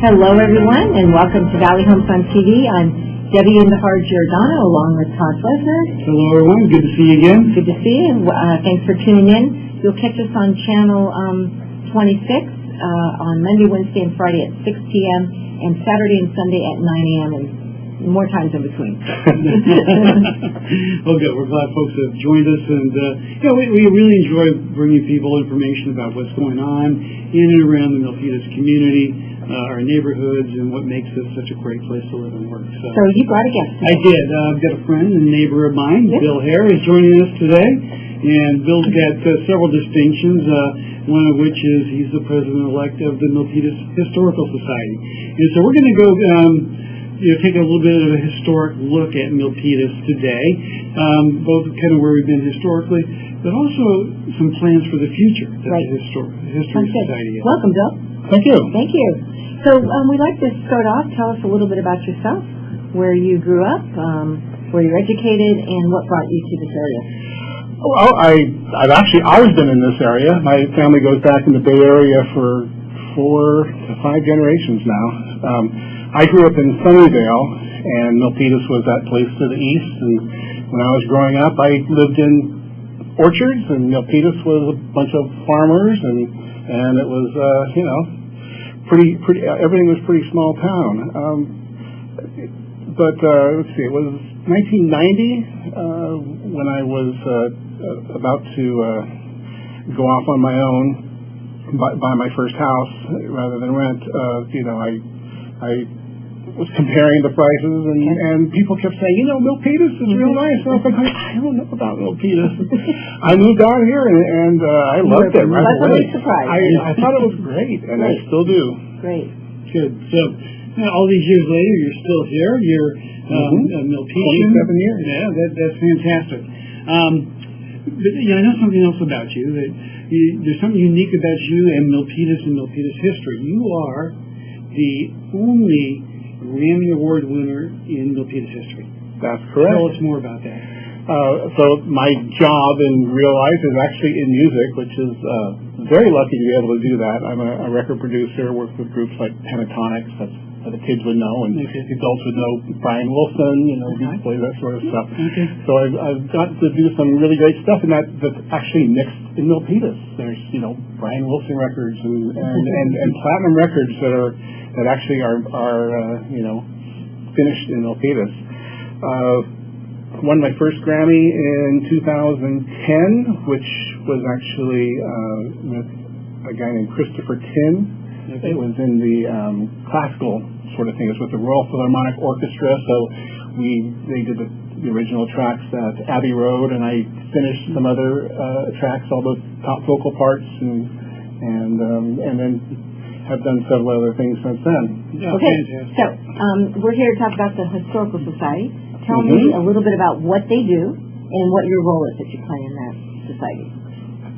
Hello, everyone, and welcome to Valley Homes on TV. I'm Debbie in the Hare Giordano, along with Todd Flesner. Hello, everyone. Good to see you again. Good to see you. Thanks for tuning in. You'll catch us on channel 26 on Monday, Wednesday, and Friday at 6 p.m. and Saturday and Sunday at 9 a.m. and more times in between. Well, good. We're glad folks have joined us, and we really enjoy bringing people information about what's going on in and around the Milpitas community, our neighborhoods, and what makes this such a great place to live and work. So you brought a guest today. I did. I've got a friend and neighbor of mine, Yes. Bill Hare, is joining us today, and Bill's got several distinctions. One of which is he's the president-elect of the Milpitas Historical Society, and so we're going to go. Take a little bit of a historic look at Milpitas today, both kind of where we've been historically, but also some plans for the future that Right. the History Society has. Welcome, Bill. Thank you. Thank you. So we'd like to start off. Tell us a little bit about yourself, where you grew up, where you're educated, and what brought you to this area. Well, I've actually always been in this area. My family goes back in the Bay Area for 4 to 5 generations now. I grew up in Sunnyvale, and Milpitas was that place to the east. And when I was growing up, I lived in orchards, and Milpitas was a bunch of farmers, and it was pretty. Everything was pretty small town. But let's see, it was 1990 when I was about to go off on my own, buy my first house rather than rent. I was comparing the prices, and people kept saying, Milpitas is real nice. And I was like, I don't know about Milpitas. I moved out here, and I loved it right away. I thought it was great, and I still do. Great. Good. So all these years later, you're still here. You're Milpitian. 27 years. Yeah, that's fantastic. But I know something else about you. That there's something unique about you and Milpitas history. You are the only Grammy Award winner in Milpitas history. That's correct. Tell us more about that. So my job in real life is actually in music, which is very lucky to be able to do that. I'm a record producer, work with groups like Pentatonics, that's what the kids would know, and adults would know Brian Wilson, Beach Boys, that sort of stuff. Okay. So I've got to do some really great stuff, and that's actually mixed in Milpitas. There's Brian Wilson records and platinum records that actually are finished in Milpitas. Won my first Grammy in 2010, which was actually with a guy named Christopher Tin. Okay. It was in the classical sort of thing. It was with the Royal Philharmonic Orchestra, so they did the original tracks at Abbey Road, and I finished some other tracks, all the top vocal parts, and then have done several other things since then. Yeah, Okay, fantastic. so we're here to talk about the Historical Society. Tell me a little bit about what they do and what your role is that you play in that society.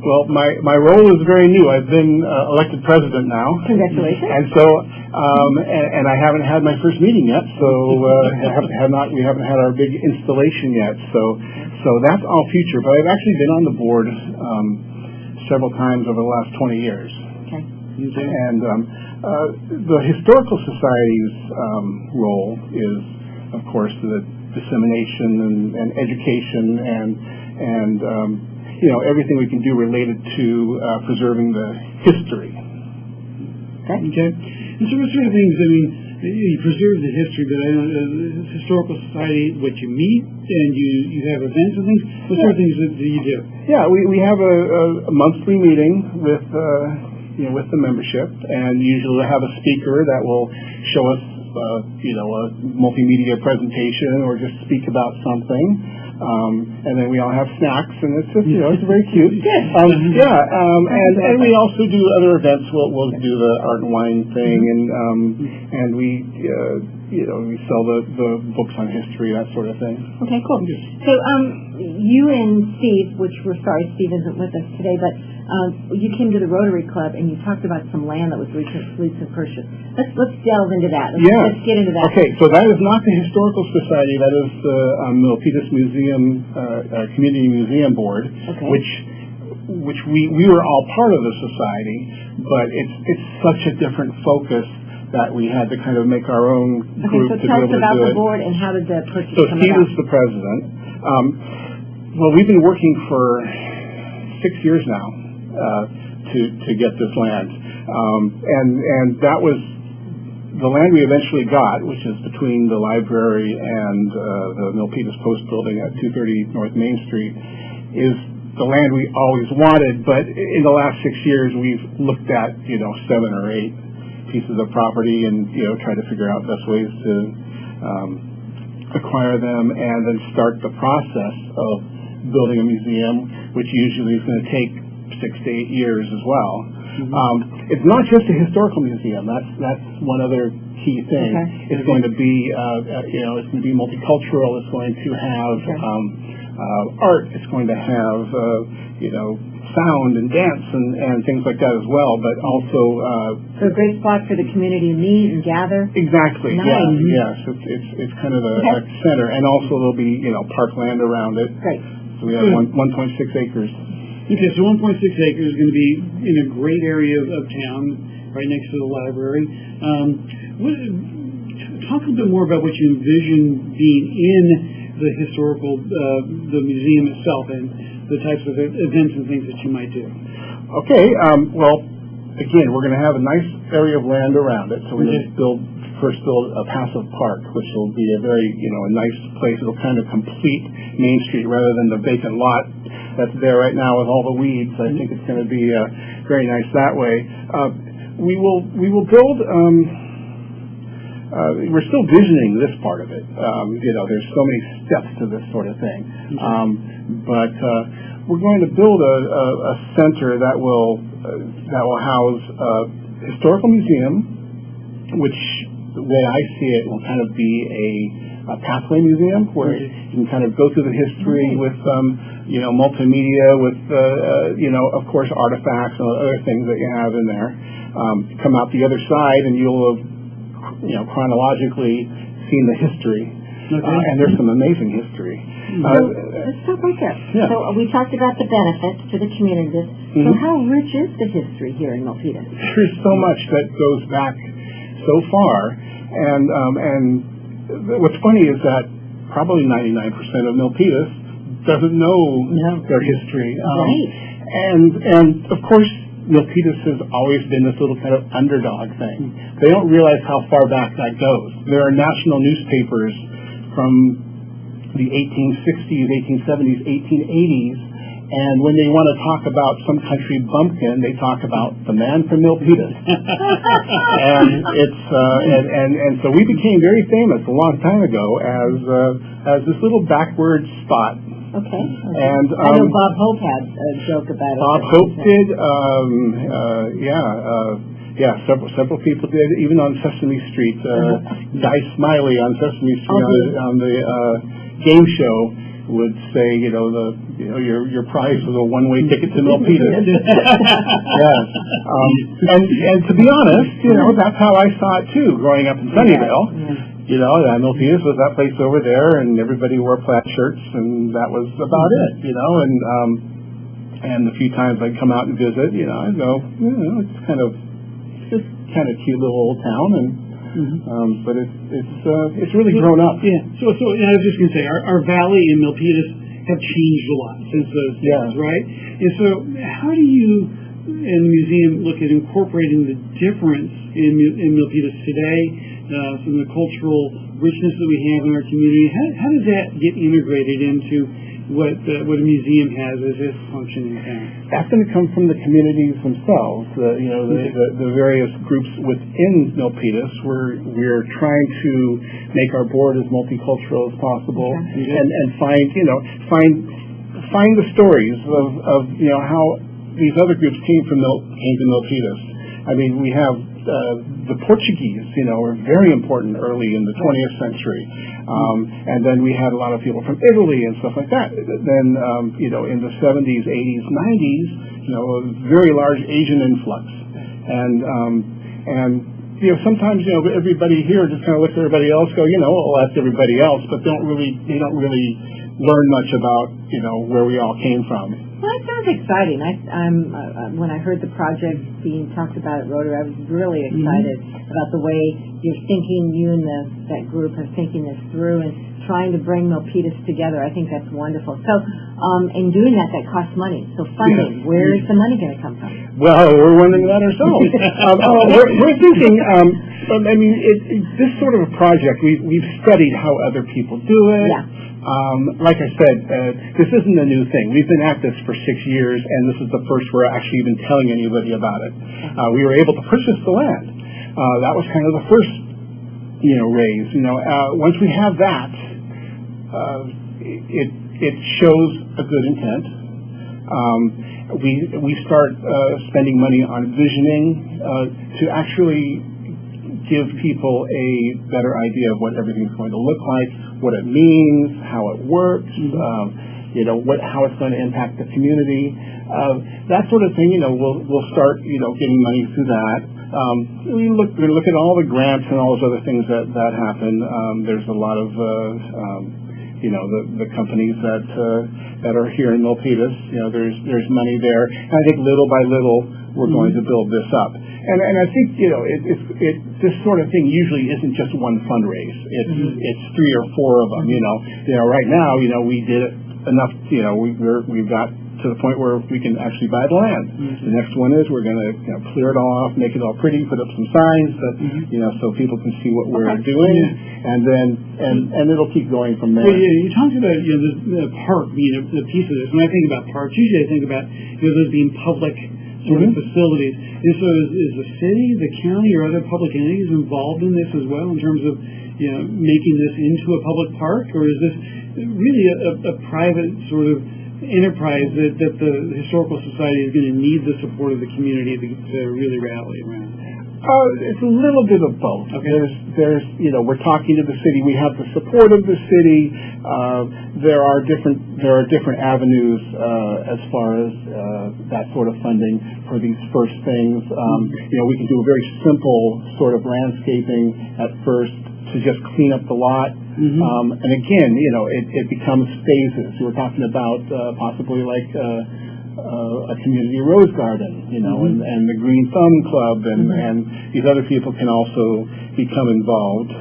Well, my role is very new. I've been elected president now. Congratulations. And so, and I haven't had my first meeting yet, so we haven't had our big installation yet. So that's all future. But I've actually been on the board several times over the last 20 years. Okay. And the Historical Society's role is, of course, the dissemination and education and everything we can do related to preserving the history. Okay. And so what sort of things, you preserve the history, but I know the Historical Society, what you meet, and you have events and things, what sort of things do you do? Yeah, we have a monthly meeting with the membership, and usually we'll have a speaker that will show us a multimedia presentation or just speak about something. And then we all have snacks, and it's just, it's very cute. And we also do other events. We'll do the art and wine thing, and we we sell the books on history, that sort of thing. Okay, cool. So you and Steve, which we're sorry Steve isn't with us today, but you came to the Rotary Club and you talked about some land that was recently purchased. Let's delve into that. Let's get into that. Okay, so that is not the Historical Society. That is the Milpitas Museum Community Museum Board, which we were all part of the society, but it's such a different focus that we had to kind of make our own group so to be tell us able to about do the it. board and how did the purchase So come Steve about? is the president. Well, we've been working for 6 years now to get this land, and that was the land we eventually got, which is between the library and the Milpitas Post building at 230 North Main Street, is the land we always wanted. But in the last 6 years, we've looked at 7 or 8 pieces of property and tried to figure out best ways to acquire them and then start the process of building a museum, which usually is going to take 6 to 8 years as well. It's not just a historical museum. That's one other key thing. Okay. It's going to be it's going to be multicultural. It's going to have art. It's going to have sound and dance and things like that as well. But also So a great spot for the community to meet and gather. exactly. Nice. Yeah. Yes. It's kind of a center, and also there'll be parkland around it. Great. So we have 1.6 acres. Okay, so 1.6 acres is going to be in a great area of town, right next to the library. Talk a bit more about what you envision being in the historical, the museum itself, and the types of events and things that you might do. Okay. Well, again, we're going to have a nice area of land around it. So we're going to first build a passive park, which will be a very, a nice place. It'll kind of complete Main Street rather than the vacant lot that's there right now with all the weeds. I think it's going to be very nice that way. We will build. We're still visioning this part of it. There's so many steps to this sort of thing. But we're going to build a center that will house a historical museum, which the way I see it will kind of be a pathway museum where you can kind of go through the history with multimedia, with of course artifacts and other things that you have in there. Come out the other side and you'll have chronologically seen the history. And there's some amazing history. So let's stop right there. Yeah. So we talked about the benefits to the community. So how rich is the history here in Milpitas? There's so much that goes back so far, and what's funny is that probably 99% of Milpitas doesn't know their history. Right. And of course, Milpitas has always been this little kind of underdog thing. They don't realize how far back that goes. There are national newspapers from the 1860s, 1870s, 1880s, and when they want to talk about some country bumpkin, they talk about the man from Milpitas. And it's and so we became very famous a long time ago as this little backward spot. Okay. And I know Bob Hope had a joke about it. Bob Hope did. Several people did. Even on Sesame Street, Guy Smiley on Sesame Street on the game show would say, your prize was a one-way ticket to Milpitas. Yes. And to be honest, that's how I saw it too, growing up in Sunnyvale. Milpitas was that place over there, and everybody wore plaid shirts, and that was about it. And the few times I'd come out and visit, I'd go, it's just kind of cute little old town, and but it's really grown up. Yeah. So I was just going to say, our valley in Milpitas have changed a lot since those days, right? And so, how do you in the museum look at incorporating the difference in Milpitas today? From the cultural richness that we have in our community, how does that get integrated into what a museum has as its function in town? That's going to come from the communities themselves. The various groups within Milpitas. We're trying to make our board as multicultural as possible, and find the stories of how these other groups came to Milpitas. I mean, we have the Portuguese, were very important early in the 20th century. And then we had a lot of people from Italy and stuff like that. Then, in the 70s, 80s, 90s, a very large Asian influx. And sometimes, everybody here just kind of looks at everybody else, go, well, that's everybody else, but they don't really learn much about, where we all came from. Well, that sounds exciting. When I heard the project being talked about at Rotary, I was really excited about the way you're thinking, you and that group are thinking this through and trying to bring Milpitas together. I think that's wonderful. So, in doing that costs money. So funding, where is the money going to come from? Well, we're wondering that ourselves. We're thinking, this sort of a project, we've studied how other people do it. Yeah. Like I said, this isn't a new thing. We've been at this for 6 years, and this is the first we're actually even telling anybody about it. We were able to purchase the land. That was kind of the first, raise. Once we have that, it shows a good intent. We start spending money on visioning to actually give people a better idea of what everything's going to look like, what it means, how it works, how it's going to impact the community, that sort of thing. We'll start getting money through that. We look at all the grants and all those other things that happen. There's a lot of the companies that are here in Milpitas. There's money there, and I think little by little we're going to build this up. And I think this sort of thing usually isn't just one fundraise. It's 3 or 4 of them. Right now we did it enough. We've got to the point where we can actually buy the land. The next one is we're going to clear it all off, make it all pretty, put up some signs that so people can see what we're doing, and then and it'll keep going from there. Well, you talked about the park being a piece of this. When I think about parks, usually I think about those being public sort of facilities. And so is the city, the county, or other public entities involved in this as well in terms of making this into a public park, or is this really a private sort of enterprise that the Historical Society is going to need the support of the community to really rally around? It's a little bit of both. Okay. There's we're talking to the city. We have the support of the city. There are different avenues as far as that sort of funding for these first things. We can do a very simple sort of landscaping at first to just clean up the lot. And again, it becomes phases. We're talking about possibly like a community rose garden, and the Green Thumb Club, and these other people can also become involved.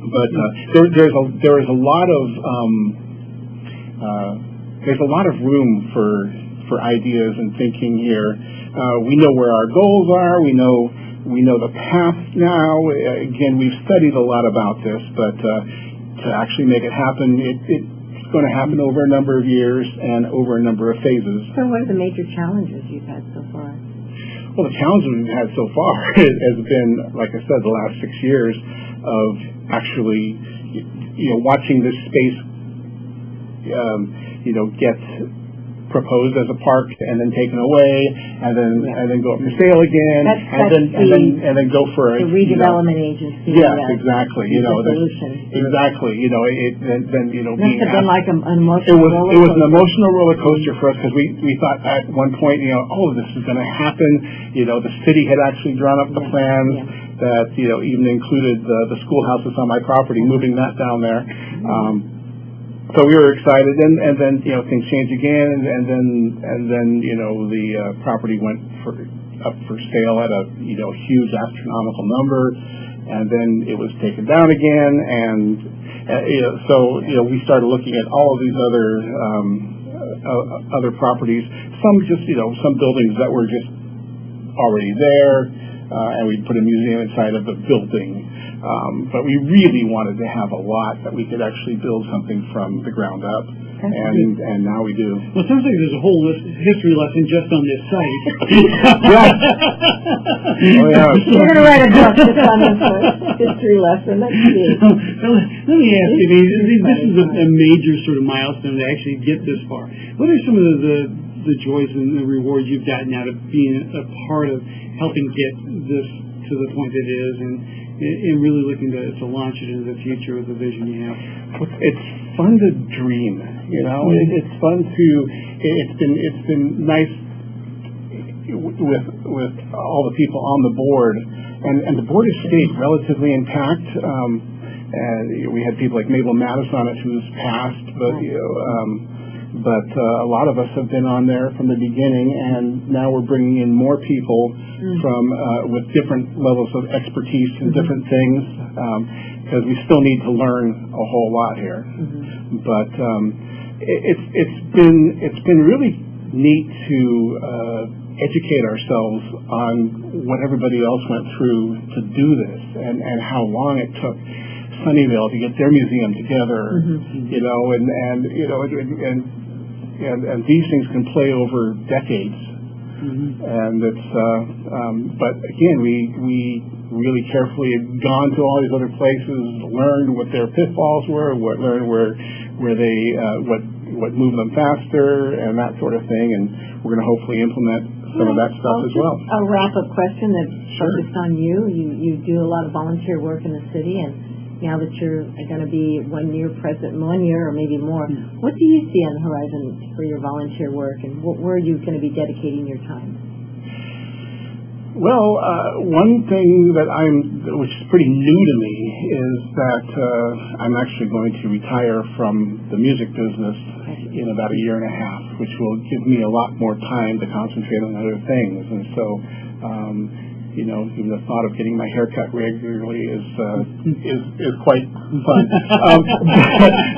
But there is a lot of there's a lot of room for ideas and thinking here. We know where our goals are. We know the path now. Again, we've studied a lot about this, but to actually make it happen, it's going to happen over a number of years and over a number of phases. So what are the major challenges you've had so far? Well, the challenges we've had so far has been, like I said, the last 6 years of actually, watching this space, get proposed as a park and then taken away, and then go up for sale again, and then go for the redevelopment agency. Yes, exactly. Exactly. Then must have been like an emotional roller coaster. It was an emotional roller coaster for us because we thought at one point, this is going to happen. The city had actually drawn up the plans that even included the schoolhouse that's on my property, moving that down there. So we were excited, and then things changed again, and then the property went up for sale at a huge astronomical number, and then it was taken down again, and so we started looking at all of these other properties, some just some buildings that were just already there, and we put a museum inside of the building. But we really wanted to have a lot that we could actually build something from the ground up, and now we do. Well, it sounds like there's a whole history lesson just on this site. Oh, yeah. We're going to write a book just on this history lesson. That's cute. Let me ask you, this is a major sort of milestone to actually get this far. What are some of the joys and the rewards you've gotten out of being a part of helping get this to the point it is, and really looking to launch it into the future with the vision you have? It's fun to dream, It's fun to. It's been nice with all the people on the board, and the board has stayed relatively intact. And we had people like Mabel Mattis on it, who's passed, but but a lot of us have been on there from the beginning, and now we're bringing in more people from with different levels of expertise in different things, because we still need to learn a whole lot here. But it's been really neat to educate ourselves on what everybody else went through to do this, and how long it took Sunnyvale to get their museum together, you know, and these things can play over decades, and it's but again, we really carefully have gone to all these other places, learned what their pitfalls were, learned where they what moved them faster, and that sort of thing, and we're going to hopefully implement some of that stuff as well. A wrap-up question that's focused on you. You do a lot of volunteer work in the city, and now that you're going to be 1 year president, 1 year or maybe more, what do you see on the horizon for your volunteer work, and where are you going to be dedicating your time? Well, one thing which is pretty new to me, is that I'm actually going to retire from the music business in about a year and a half, which will give me a lot more time to concentrate on other things. And so, you know, even the thought of getting my hair cut regularly is quite fun.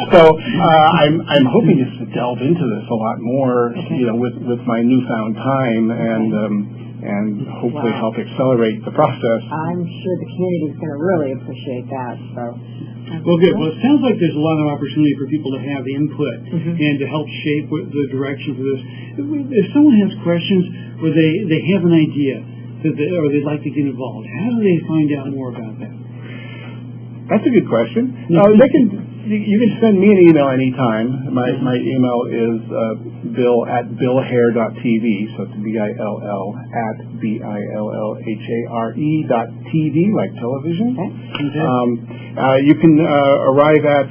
So I'm hoping just to delve into this a lot more, you know, with my newfound time, and hopefully help accelerate the process. I'm sure the community is going to really appreciate that. So, well, good. Well, it sounds like there's a lot of opportunity for people to have input and to help shape the direction for this. If someone has questions or they have an idea or they'd like to get involved, how do they find out more about that? That's a good question. You can send me an email anytime. My email is bill@billhare.tv, so it's BILL @BILLHARE.TV, like television. You can arrive at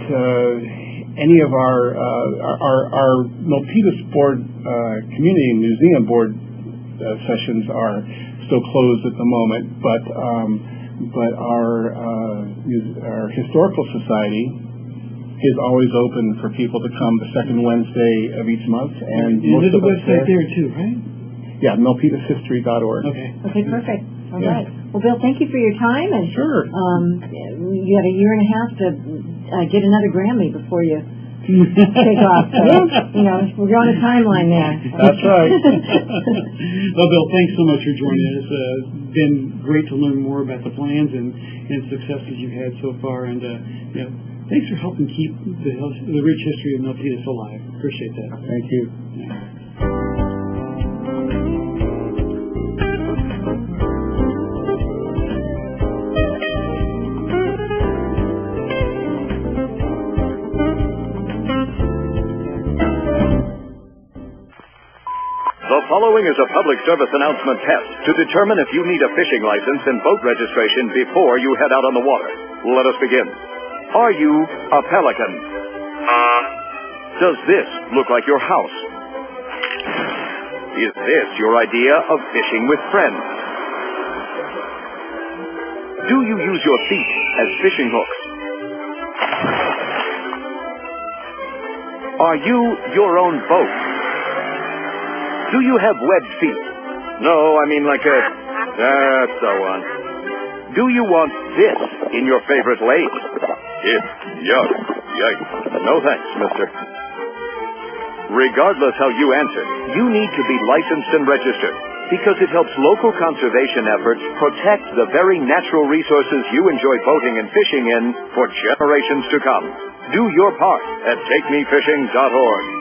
any of our Milpitas board, community and museum board sessions are still closed at the moment, but our historical society is always open for people to come the second Wednesday of each month, and there's a website there too, right? Yeah, milpitashistory.org. Okay, perfect. All right. Well, Bill, thank you for your time, and sure. You had a year and a half to get another Grammy before you take off. So, you know, we're on a timeline there. That's right. Well, Bill, thanks so much for joining us. It's been great to learn more about the plans and successes you've had so far, and you know, thanks for helping keep the rich history of Milpitas alive. Appreciate that. Thank you. The following is a public service announcement test to determine if you need a fishing license and boat registration before you head out on the water. Let us begin. Are you a pelican? Does this look like your house? Is this your idea of fishing with friends? Do you use your feet as fishing hooks? Are you your own boat? Do you have webbed feet? No, I mean like a... That's the one. Do you want this in your favorite lake? Yuck. Yikes. No thanks, mister. Regardless how you answer, you need to be licensed and registered, because it helps local conservation efforts protect the very natural resources you enjoy boating and fishing in for generations to come. Do your part at takemefishing.org.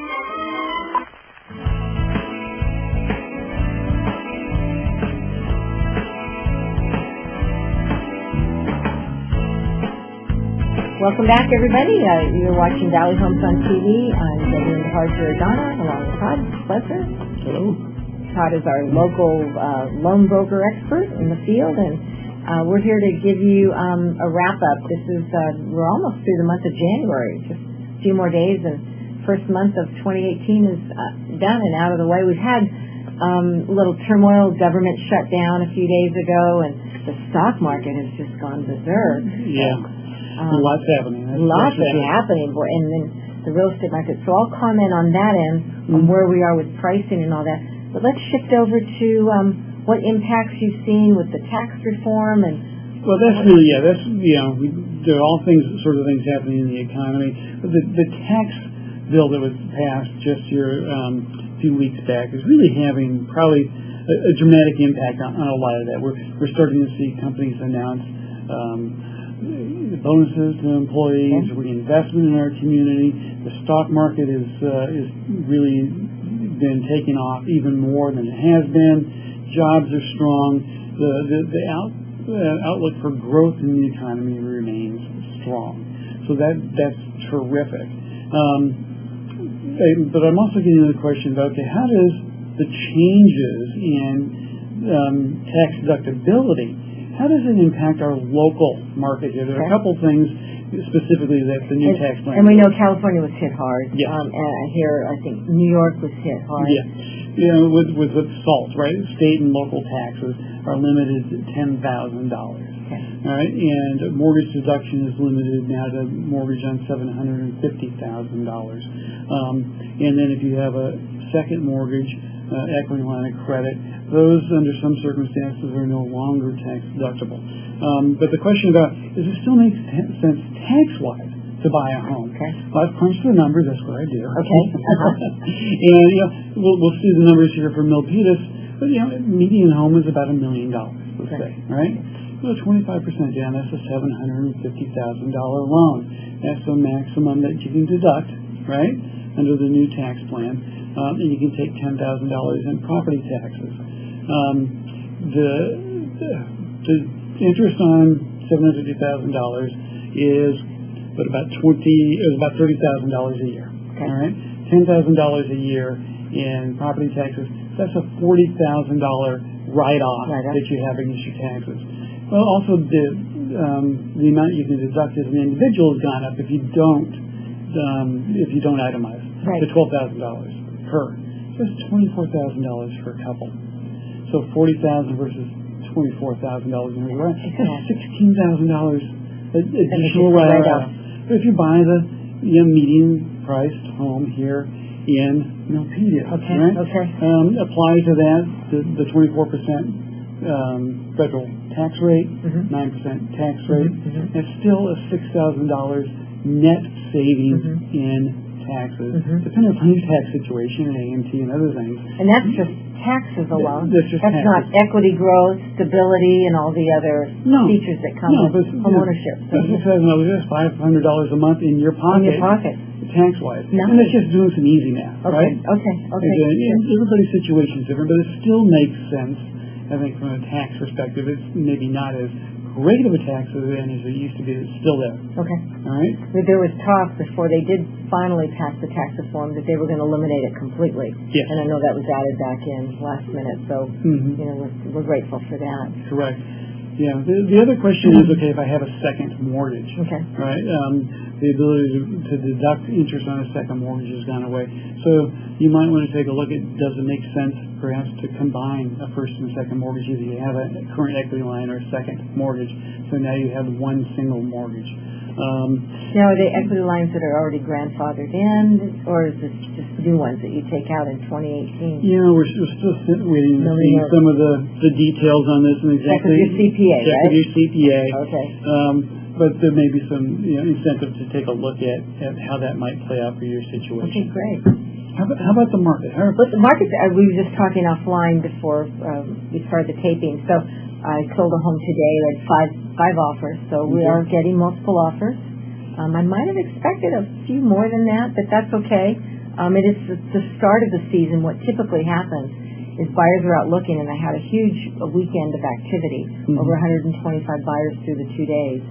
Welcome back, everybody. You're watching Valley Homes on TV. I'm Debbie Giordano, along with Todd Flesner. Hello. Todd is our local loan broker expert in the field, and we're here to give you a wrap-up. This is we're almost through the month of January, just a few more days, and first month of 2018 is done and out of the way. We've had a little turmoil. Government shut down a few days ago, and the stock market has just gone berserk. Yeah. Lots happening. Lots happening, and then the real estate market. So I'll comment on that end, on where we are with pricing and all that. But let's shift over to what impacts you've seen with the tax reform and. Well, that's really, there are all sort of things happening in the economy. But the tax bill that was passed just here a few weeks back is really having probably a dramatic impact on a lot of that. We're starting to see companies announce bonuses to employees, reinvestment in our community. The stock market is really been taking off even more than it has been. Jobs are strong. The outlook for growth in the economy remains strong. So that's terrific. But I'm also getting to the question about, okay, how does the changes in tax deductibility, how does it impact our local market here? There are a couple things specifically that the new tax plan. And we know California was hit hard. Yes. Here, I think New York was hit hard. Yeah. With SALT, right? State and local taxes are limited to $10,000. Okay. All right, and mortgage deduction is limited now to mortgage on $750,000. And then if you have a second mortgage, equity line of credit, those under some circumstances are no longer tax deductible. But the question about, does it still make sense tax-wise to buy a home? Okay. Well, I've crunched the numbers. That's what I do. Okay. And we'll see the numbers here for Milpitas. But median home is about $1 million, let's say, right? Well, 25% down, that's a $750,000 loan. That's the maximum that you can deduct, right, under the new tax plan. And you can take $10,000 in property taxes. The interest on $750,000 is about $30,000 a year. Okay. All right, $10,000 a year in property taxes. That's a $40,000 write-off that you have against your taxes. Well, also the amount you can deduct as an individual has gone up if you don't itemize to $12,000 per. So it's $24,000 for a couple. So $40,000 versus $24,000 in a rent. That's $16,000 additional write-off. But if you buy the median priced home here in Milpitas, right? Apply to that the 24% federal tax rate, 9% tax rate. It's still a $6,000 net savings in taxes, depending upon your tax situation and AMT and other things. And that's just taxes alone. That's not equity growth, stability, and all the other features that come with home ownership. So that's $500 a month in your pocket. Tax-wise. Nice. And it's just doing some easy math, right? Okay. Everybody's situation is different, but it still makes sense, I think, from a tax perspective. It's maybe not as great of a tax advantage as it used to be. It's still there. Okay. All right? There was talk before they did finally pass the tax reform that they were going to eliminate it completely. Yes. And I know that was added back in last minute, so we're grateful for that. Correct. Yeah. The other question is, okay, if I have a second mortgage, right? The ability to deduct interest on a second mortgage has gone away. So you might want to take a look at, does it make sense perhaps to combine a first and second mortgage? Either you have a current equity line or a second mortgage, so now you have one single mortgage. Now, are they equity lines that are already grandfathered in, or is this just new ones that you take out in 2018? We're still waiting to see some of the details on this and exactly. Check with your CPA, check with your CPA. Okay. But there may be some incentive to take a look at how that might play out for your situation. Okay, great. How about the market? But the market, we were just talking offline before we started the taping. So I sold a home today. I had five offers. So we are getting multiple offers. I might have expected a few more than that, but that's okay. It is the start of the season. What typically happens is buyers are out looking, and I had a huge weekend of activity, over 125 buyers through the 2 days.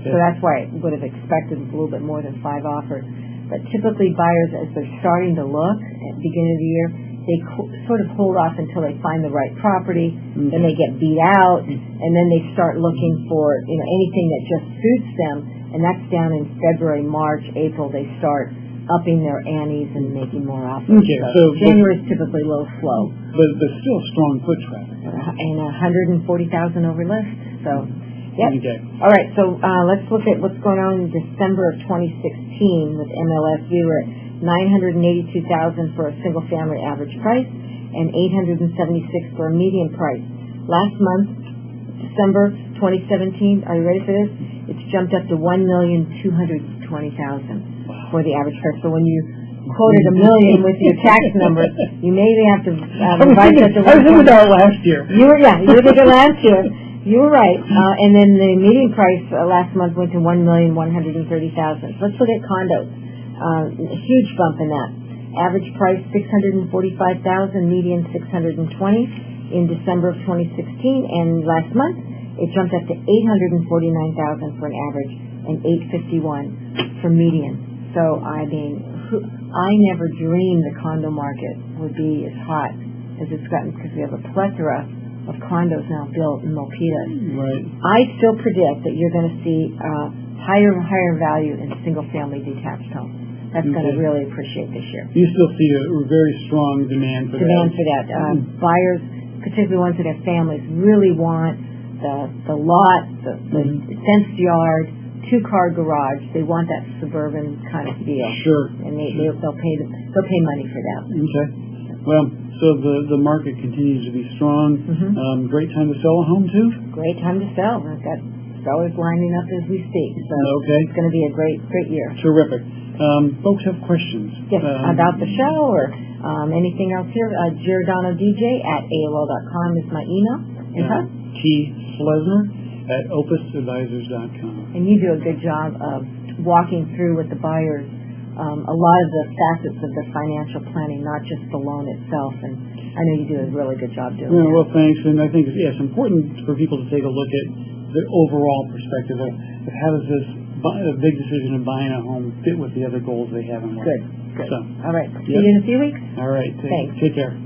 So that's why I would have expected a little bit more than 5 offers. But typically buyers, as they're starting to look at the beginning of the year, they sort of hold off until they find the right property, then they get beat out, and then they start looking for anything that just suits them, and that's down in February, March, April, they start upping their antes and making more offers. Okay, so January is typically a little slow. But still strong foot traffic. And 140,000 over list, so... Yep. Okay. All right, so let's look at what's going on in December of 2016 with MLS. We were at $982,000 for a single-family average price and $876 for a median price. Last month, December 2017, are you ready for this? It's jumped up to $1,220,000 for the average price. So when you quoted $1 million with your tax number, you maybe have to revise that to I was thinking about it last year. You were thinking last year. You were right. And then the median price last month went to $1,130,000. So let's look at condos. A huge bump in that. Average price $645,000, median $620,000 in December of 2016, and last month it jumped up to $849,000 for an average and $851,000 for median. So I mean, I never dreamed the condo market would be as hot as it's gotten because we have a plethora of condos now built in Milpitas. Right. I still predict that you're going to see higher and higher value in single-family detached homes. That's going to really appreciate this year. You still see a very strong demand for that. Buyers, particularly ones that have families, really want the lot, the fenced yard, two-car garage. They want that suburban kind of feel. Sure. And they'll pay money for that. Okay. Well, so the market continues to be strong. Great time to sell a home too. Great time to sell. I've got sellers lining up as we speak. So it's going to be a great year. Terrific. Folks have questions. Yes, about the show or anything else here. Giordano DJ at AOL.com is my email. And T. Flesner at opusadvisors.com. And you do a good job of walking through with the buyers a lot of the facets of the financial planning, not just the loan itself. And I know you do a really good job doing that. Well, thanks. And I think it's important for people to take a look at the overall perspective of how does this big decision of buying a home fit with the other goals they have in life. Good. So, all right. See you in a few weeks. All right. Thanks. Take care.